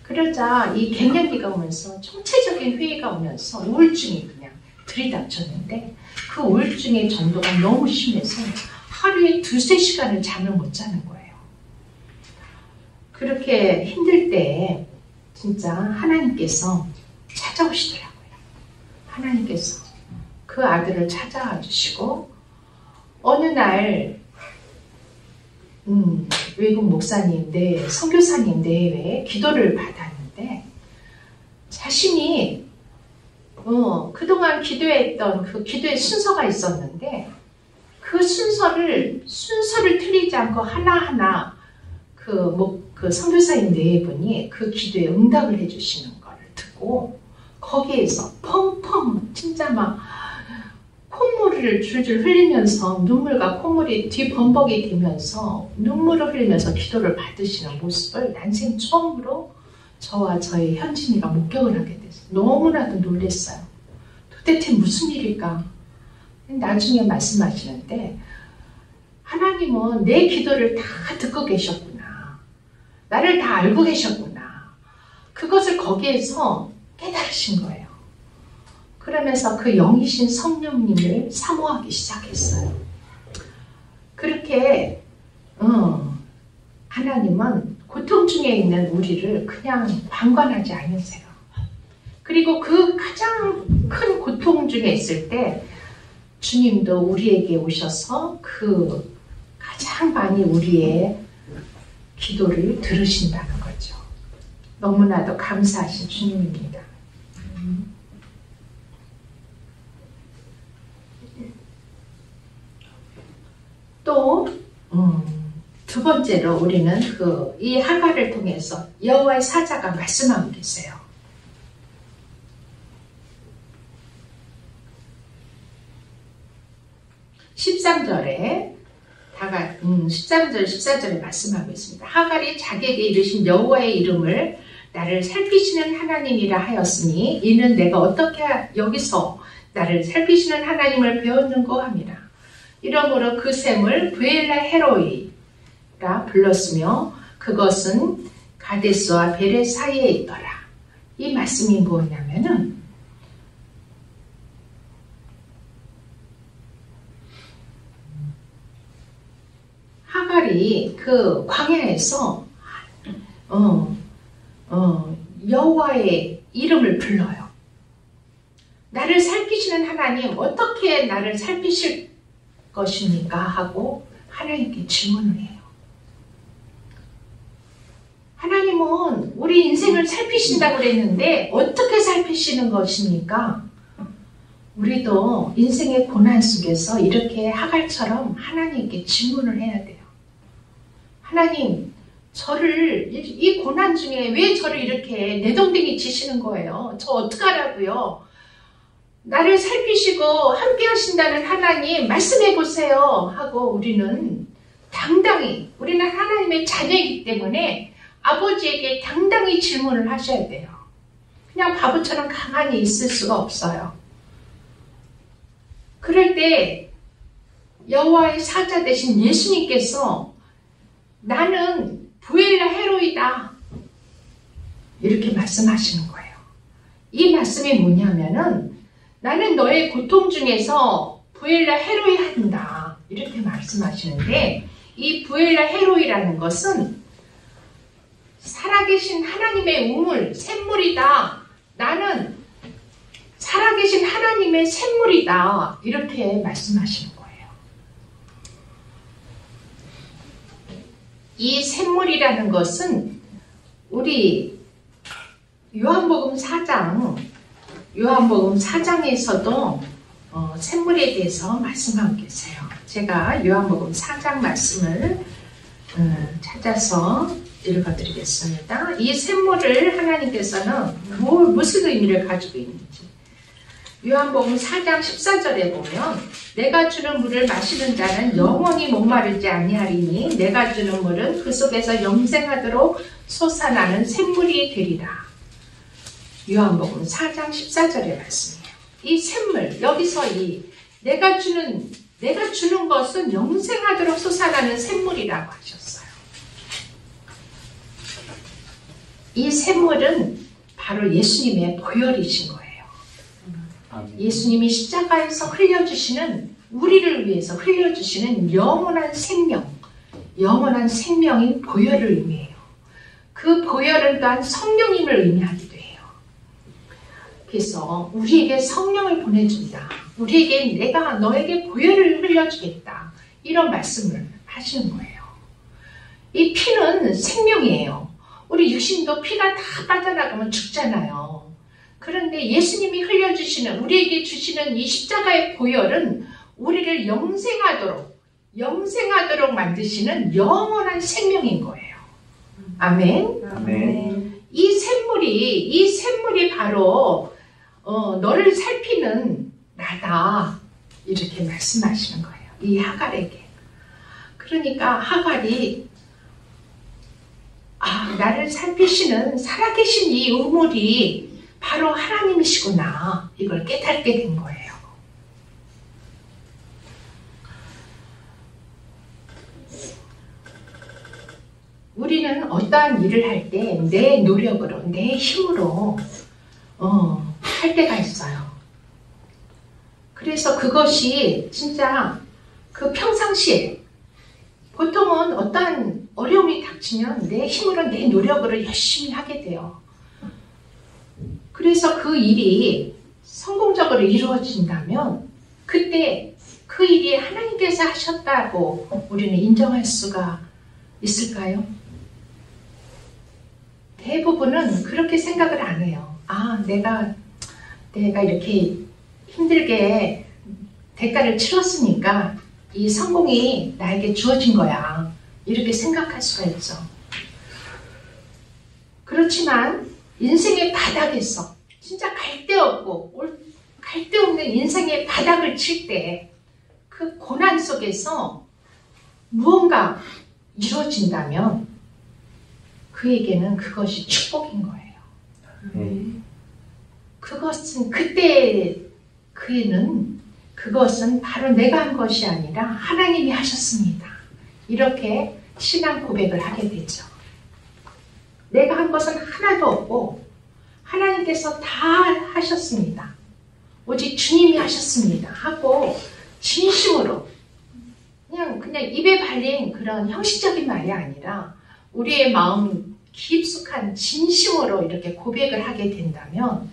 그러자 이 갱년기가 오면서 총체적인 회의가 오면서 우울증이 그냥 들이닥쳤는데, 그 우울증의 정도가 너무 심해서 하루에 2-3시간을 잠을 못 자는 거예요. 그렇게 힘들 때 진짜 하나님께서 찾아오시더라고요. 하나님께서 그 아들을 찾아와 주시고, 어느 날 외국 목사님, 선교사님 내외에 기도를 받았는데, 자신이 그동안 기도했던 그 기도의 순서가 있었는데, 그 순서를 틀리지 않고 하나하나 그 선교사님 내분이 그 기도에 응답을 해주시는 걸 듣고, 거기에서 펑펑 진짜 막 콧물을 줄줄 흘리면서 눈물과 콧물이 뒤범벅이 되면서 눈물을 흘리면서 기도를 받으시는 모습을 난생 처음으로 저와 저의 현진이가 목격을 하게 됐어요. 너무나도 놀랐어요. 도대체 무슨 일일까? 나중에 말씀하시는데, 하나님은 내 기도를 다 듣고 계셨구나. 나를 다 알고 계셨구나. 그것을 거기에서 깨달으신 거예요. 그러면서 그 영이신 성령님을 사모하기 시작했어요. 그렇게 하나님은 고통 중에 있는 우리를 그냥 방관하지 않으세요. 그리고 그 가장 큰 고통 중에 있을 때 주님도 우리에게 오셔서 그 가장 많이 우리의 기도를 들으신다는 거죠. 너무나도 감사하신 주님입니다. 또 두 번째로 우리는 이 하갈을 통해서 여호와의 사자가 말씀하고 계세요. 13절에 13절, 14절에 말씀하고 있습니다. 하갈이 자기에게 이르신 여호와의 이름을 나를 살피시는 하나님이라 하였으니 이는 내가 어떻게 여기서 나를 살피시는 하나님을 배웠는고 함이라. 이러므로 그 샘을 브엘라 헤로이라 불렀으며 그것은 가데스와 베레 사이에 있더라. 이 말씀이 뭐냐면은 하갈이 그 광야에서 여호와의 이름을 불러요. 나를 살피시는 하나님, 어떻게 나를 살피실 것입니까? 하고 하나님께 질문을 해요. 하나님은 우리 인생을 살피신다고 그랬는데 어떻게 살피시는 것입니까? 우리도 인생의 고난 속에서 이렇게 하갈처럼 하나님께 질문을 해야 돼요. 하나님, 저를 이 고난 중에 왜 저를 이렇게 내동댕이 치시는 거예요? 저 어떡하라고요? 나를 살피시고 함께 하신다는 하나님 말씀해 보세요 하고 우리는 당당히, 우리는 하나님의 자녀이기 때문에 아버지에게 당당히 질문을 하셔야 돼요. 그냥 바보처럼 가만히 있을 수가 없어요. 그럴 때 여호와의 사자 되신 예수님께서 나는 브엘라 헤로이다 이렇게 말씀하시는 거예요. 이 말씀이 뭐냐면은 나는 너의 고통 중에서 브엘라 헤로이 한다 이렇게 말씀하시는데, 이 브엘라 헤로이라는 것은 살아계신 하나님의 우물, 샘물이다. 나는 살아계신 하나님의 샘물이다 이렇게 말씀하시는 거예요. 이 샘물이라는 것은 우리 요한복음 4장에서도 샘물에 대해서 말씀하고 계세요. 제가 요한복음 4장 말씀을 찾아서 읽어드리겠습니다. 이 샘물을 하나님께서는 무슨 의미를 가지고 있는지. 요한복음 4장 14절에 보면 내가 주는 물을 마시는 자는 영원히 목마르지 아니하리니 내가 주는 물은 그 속에서 영생하도록 솟아나는 샘물이 되리라. 요한복음 4장 14절의 말씀이에요. 이 샘물, 여기서 내가 주는 것은 영생하도록 솟아나는 샘물이라고 하셨어요. 이 샘물은 바로 예수님의 보혈이신 거예요. 예수님이 십자가에서 흘려주시는, 우리를 위해서 흘려주시는 영원한 생명인 보혈을 의미해요. 그 보혈은 또한 성령님을 의미하기도 해요. 그래서 우리에게 성령을 보내준다. 우리에게 내가 너에게 보혈을 흘려주겠다. 이런 말씀을 하시는 거예요. 이 피는 생명이에요. 우리 육신도 피가 다 빠져나가면 죽잖아요. 그런데 예수님이 흘려주시는, 우리에게 주시는 이 십자가의 보혈은 우리를 영생하도록 만드시는 영원한 생명인 거예요. 아멘. 아멘. 이 샘물이 바로 너를 살피는 나다 이렇게 말씀하시는 거예요. 이 하갈에게. 그러니까 하갈이 나를 살피시는 살아계신 이 우물이 바로 하나님이시구나 이걸 깨닫게 된 거예요. 우리는 어떠한 일을 할 때 내 노력으로, 내 힘으로 할 때가 있어요. 그래서 그것이 진짜 그 평상시에 보통은 어떠한 어려움이 닥치면 내 힘으로, 내 노력으로 열심히 하게 돼요. 그래서 그 일이 성공적으로 이루어진다면 그때 그 일이 하나님께서 하셨다고 우리는 인정할 수가 있을까요? 대부분은 그렇게 생각을 안 해요. 내가 이렇게 힘들게 대가를 치렀으니까 이 성공이 나에게 주어진 거야. 이렇게 생각할 수가 있죠. 그렇지만 인생의 바닥에서 진짜 갈 데 없고 갈 데 없는 인생의 바닥을 칠 때 그 고난 속에서 무언가 이루어진다면 그에게는 그것이 축복인 거예요. 그것은 그때 그는 그것은 바로 내가 한 것이 아니라 하나님이 하셨습니다. 이렇게 신앙 고백을 하게 되죠. 내가 한 것은 하나도 없고 하나님께서 다 하셨습니다. 오직 주님이 하셨습니다. 하고 진심으로 그냥 입에 발린 그런 형식적인 말이 아니라 우리의 마음 깊숙한 진심으로 이렇게 고백을 하게 된다면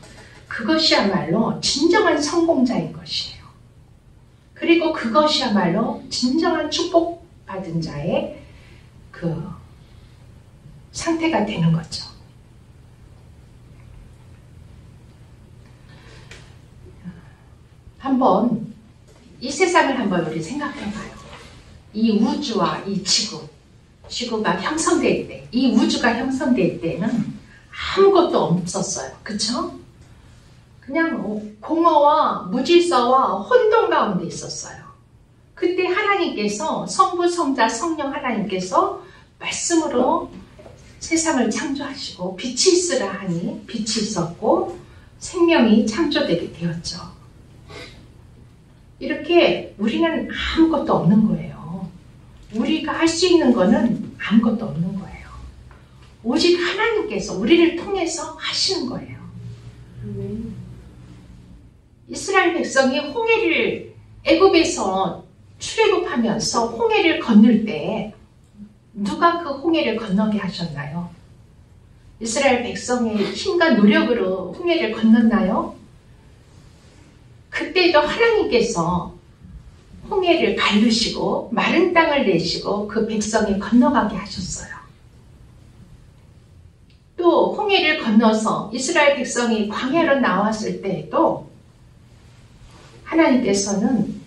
그것이야말로 진정한 성공자인 것이에요. 그리고 그것이야말로 진정한 축복받은 자의 그 상태가 되는 거죠. 한번 이 세상을 한번 우리 생각해봐요. 이 우주와 이 지구가 형성될 때, 이 우주가 형성될 때는 아무것도 없었어요. 그쵸? 그냥 공허와 무질서와 혼돈 가운데 있었어요. 그때 하나님께서 성부, 성자, 성령 하나님께서 말씀으로 세상을 창조하시고 빛이 있으라 하니 빛이 있었고 생명이 창조되게 되었죠. 이렇게 우리는 아무것도 없는 거예요. 우리가 할 수 있는 거는 아무것도 없는 거예요. 오직 하나님께서 우리를 통해서 하시는 거예요. 이스라엘 백성이 홍해를 애굽에서 출애굽하면서 홍해를 건널 때 누가 그 홍해를 건너게 하셨나요? 이스라엘 백성의 힘과 노력으로 홍해를 건넜나요? 그때도 하나님께서 홍해를 가르시고 마른 땅을 내시고 그 백성이 건너가게 하셨어요. 또 홍해를 건너서 이스라엘 백성이 광야로 나왔을 때에도 하나님께서는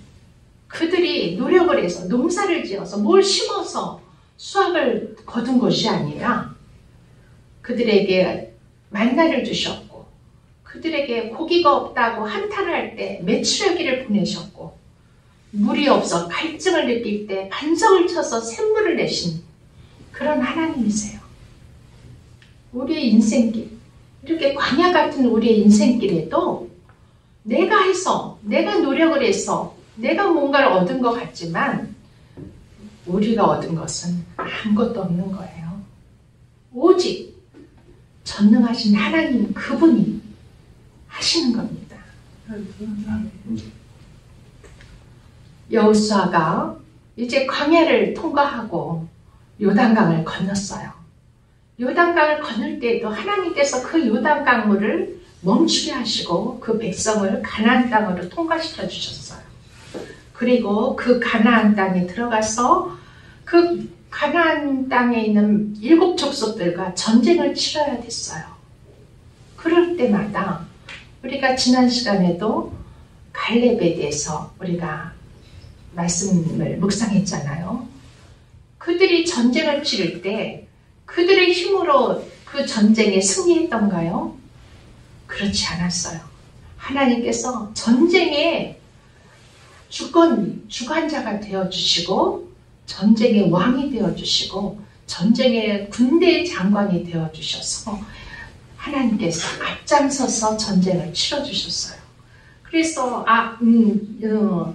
그들이 노력을 해서 농사를 지어서 뭘 심어서 수확을 거둔 것이 아니라 그들에게 만나를 주셨고 그들에게 고기가 없다고 한탄을 할 때 메추라기를 보내셨고 물이 없어 갈증을 느낄 때 반석을 쳐서 샘물을 내신 그런 하나님이세요. 우리의 인생길, 이렇게 광야 같은 우리의 인생길에도 내가 해서, 내가 노력을 해서 내가 뭔가를 얻은 것 같지만 우리가 얻은 것은 아무것도 없는 거예요. 오직 전능하신 하나님 그분이 하시는 겁니다. 여호수아가 이제 광야를 통과하고 요단강을 건넜어요. 요단강을 건널 때에도 하나님께서 그 요단강물을 멈추게 하시고 그 백성을 가나안 땅으로 통과시켜 주셨어요. 그리고 그 가나안 땅에 들어가서 그 가나안 땅에 있는 7 족속들과 전쟁을 치러야 됐어요. 그럴 때마다 우리가 지난 시간에도 갈렙에 대해서 우리가 말씀을 묵상했잖아요. 그들이 전쟁을 치를 때 그들의 힘으로 그 전쟁에 승리했던가요? 그렇지 않았어요. 하나님께서 전쟁의 주관자가 되어주시고 전쟁의 왕이 되어주시고 전쟁의 군대 장관이 되어주셔서 하나님께서 앞장서서 전쟁을 치러주셨어요. 그래서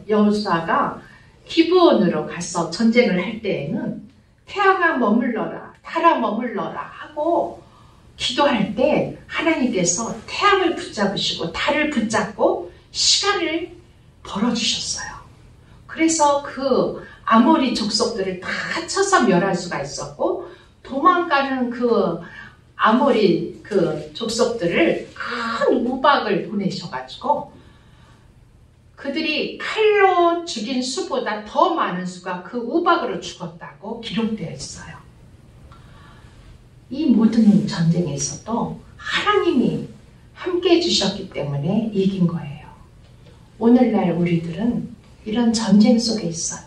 여호수아가 기브온으로 가서 전쟁을 할 때에는 태양아 머물러라, 달아 머물러라 하고 기도할 때 하나님께서 태양을 붙잡으시고 달을 붙잡고 시간을 벌어주셨어요. 그래서 그 아모리 족속들을 다 쳐서 멸할 수가 있었고 도망가는 그 아모리 그 족속들을 큰 우박을 보내셔가지고 그들이 칼로 죽인 수보다 더 많은 수가 그 우박으로 죽었다고 기록되어 있어요. 이 모든 전쟁에서도 하나님이 함께 해주셨기 때문에 이긴 거예요. 오늘날 우리들은 이런 전쟁 속에 있어요.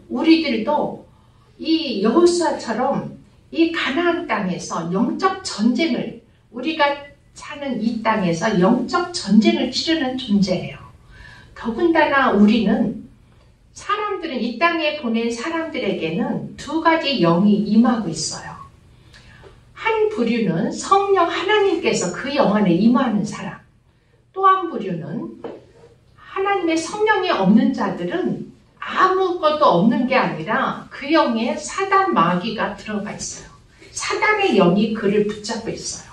우리들도 이 여호수아처럼 이 가나안 땅에서 영적 전쟁을, 우리가 사는 이 땅에서 영적 전쟁을 치르는 존재예요. 더군다나 우리는, 사람들은, 이 땅에 보낸 사람들에게는 두 가지 영이 임하고 있어요. 한 부류는 성령 하나님께서 그 영 안에 임하는 사람, 또 한 부류는 하나님의 성령이 없는 자들은 아무것도 없는 게 아니라 그 영에 사단 마귀가 들어가 있어요. 사단의 영이 그를 붙잡고 있어요.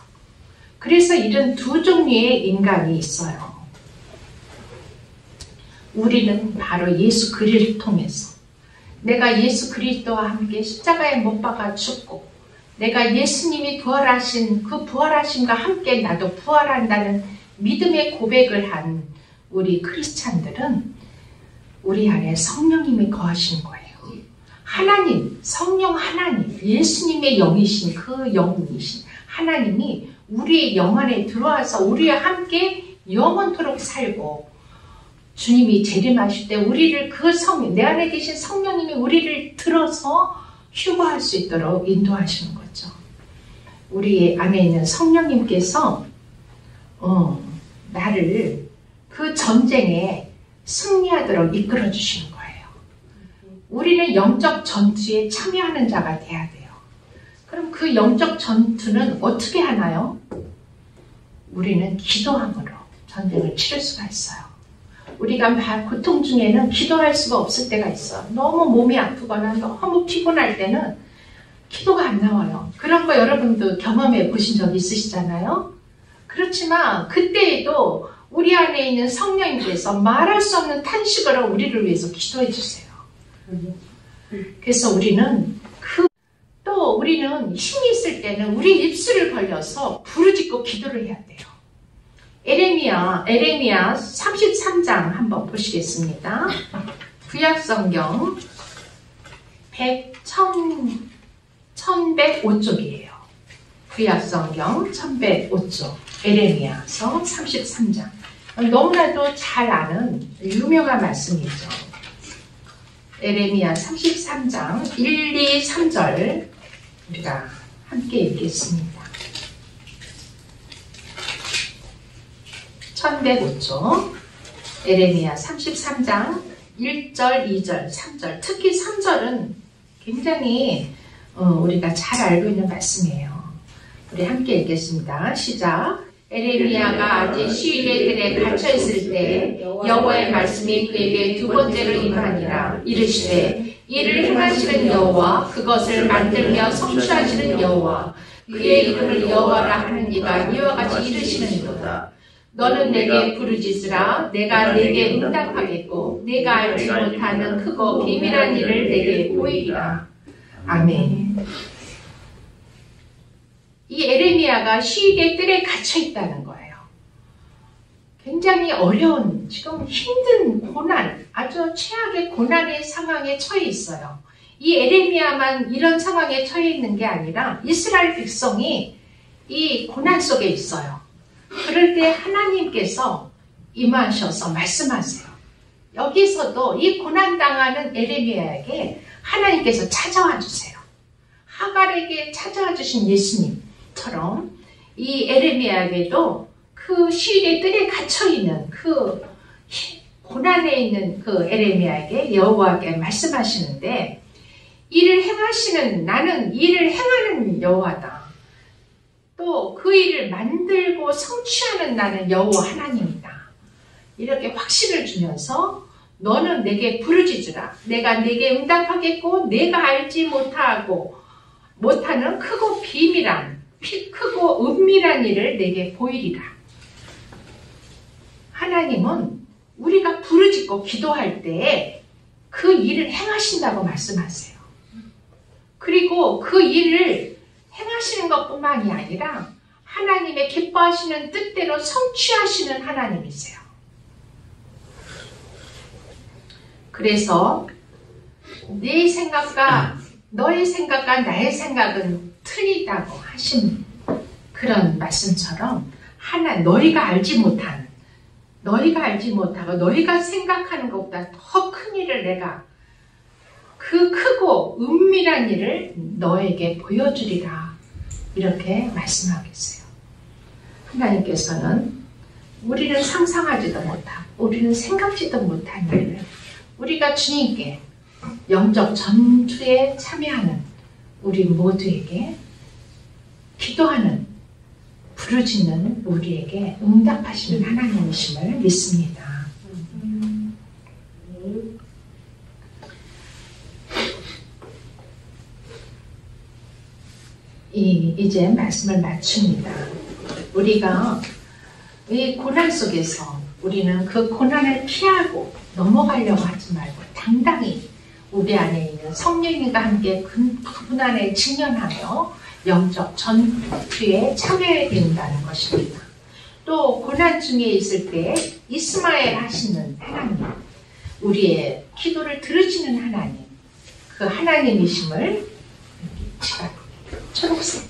그래서 이런 두 종류의 인간이 있어요. 우리는 바로 예수 그리스도를 통해서, 내가 예수 그리스도와 함께 십자가에 못 박아 죽고 내가 예수님이 부활하신 그 부활하심과 함께 나도 부활한다는 믿음의 고백을 한 우리 크리스찬들은 우리 안에 성령님이 거하시는 거예요. 하나님, 성령 하나님, 예수님의 영이신 그 영이신 하나님이 우리의 영 안에 들어와서 우리와 함께 영원토록 살고, 주님이 재림하실 때 우리를 내 안에 계신 성령님이 우리를 들어서 휴거할 수 있도록 인도하시는 거죠. 우리 안에 있는 성령님께서 나를 그 전쟁에 승리하도록 이끌어 주시는 거예요. 우리는 영적 전투에 참여하는 자가 돼야 돼요. 그럼 그 영적 전투는 어떻게 하나요? 우리는 기도함으로 전쟁을 치를 수가 있어요. 우리가 고통 중에는 기도할 수가 없을 때가 있어. 너무 몸이 아프거나 너무 피곤할 때는 기도가 안 나와요. 그런 거 여러분도 경험해 보신 적 있으시잖아요? 그렇지만 그때에도 우리 안에 있는 성령님께서 말할 수 없는 탄식으로 우리를 위해서 기도해 주세요. 그래서 우리는 우리는 힘이 있을 때는 우리 입술을 벌려서 부르짖고 기도를 해야 돼요. 에레미야 33장 한번 보시겠습니다. 구약성경 1105쪽이에요. 구약성경 1105쪽 에레미야서 33장. 너무나도 잘 아는 유명한 말씀이죠. 에레미야 33장 1, 2, 3절 우리가 함께 읽겠습니다. 1105쪽 에레미야 33장 1절, 2절, 3절, 특히 3절은 굉장히 우리가 잘 알고 있는 말씀이에요. 우리 함께 읽겠습니다. 시작. 에레미야가 아직 시위의 뜰에 갇혀있을 때 여호와의 말씀이 그에게 두 번째로 임하니라. 이르시되 이를 행하시는 여호와, 그것을 만들며 성취하시는 여호와, 그의 이름을 여호와라 하는 이가 이와 같이 이르시느니로다. 너는 내게 부르짖으라. 내가 내게 응답하겠고 내가 알지 못하는 크고 비밀한 일을 내게 보이리라. 아멘. 이 에레미야가 시위의 뜰에 갇혀 있다는 거예요. 굉장히 어려운, 지금 힘든 고난, 아주 최악의 고난의 상황에 처해 있어요. 이 에레미야만 이런 상황에 처해 있는 게 아니라 이스라엘 백성이 이 고난 속에 있어요. 그럴 때 하나님께서 임하셔서 말씀하세요. 여기서도 이 고난당하는 에레미야에게 하나님께서 찾아와 주세요. 하갈에게 찾아와 주신 예수님처럼 이 에레미야에게도 그 시위의 뜰에 갇혀있는 그 고난에 있는 그 에레미야에게 여호와께 말씀하시는데, 나는 일을 행하는 여호와다. 또 그 일을 만들고 성취하는 나는 여호와 하나님이다. 이렇게 확신을 주면서 너는 내게 부르짖으라. 내가 내게 응답하겠고 내가 알지 못하는 크고 크고 은밀한 일을 내게 보이리라. 하나님은 우리가 부르짖고 기도할 때 그 일을 행하신다고 말씀하세요. 그리고 그 일을 행하시는 것뿐만이 아니라 하나님의 기뻐하시는 뜻대로 성취하시는 하나님이세요. 그래서 내 생각과 너의 생각과 나의 생각은 틀리다고 하신 그런 말씀처럼 너희가 알지 못하고 너희가 생각하는 것보다 더 큰 일을 내가 그 크고 은밀한 일을 너에게 보여주리라. 이렇게 말씀하겠어요. 하나님께서는 우리는 상상하지도 못하고 우리는 생각지도 못한 일을 우리가 주님께 영적 전투에 참여하는 우리 모두에게 기도하는 부르짖는 우리에게 응답하시는 하나님이심을 믿습니다. 이제 말씀을 마칩니다. 우리가 이 고난 속에서 우리는 그 고난을 피하고 넘어가려고 하지 말고 당당히 우리 안에 있는 성령님과 함께 그분 안에 직면하며 영적 전투에 참여해야 된다는 것입니다. 또 고난 중에 있을 때 이스마엘 하시는 하나님, 우리의 기도를 들으시는 하나님, 그 하나님이심을 초록색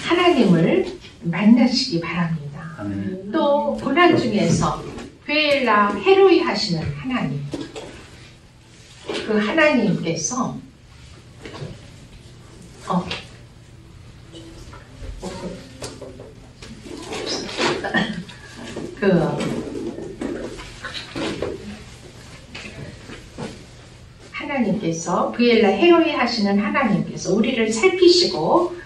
하나님을 만나시기 바랍니다. 아멘. 또 고난 중에서 베엘라 헤로이 하시는 하나님, 그 하나님께서 하나님께서 베엘라 헤로이 하시는 하나님께서 우리를 살피시고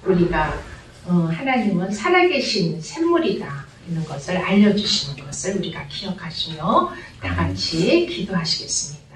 우리가 하나님은 살아계신 샘물이다 이런 것을 알려주시는 것을 우리가 기억하시며 다 같이 기도하시겠습니다.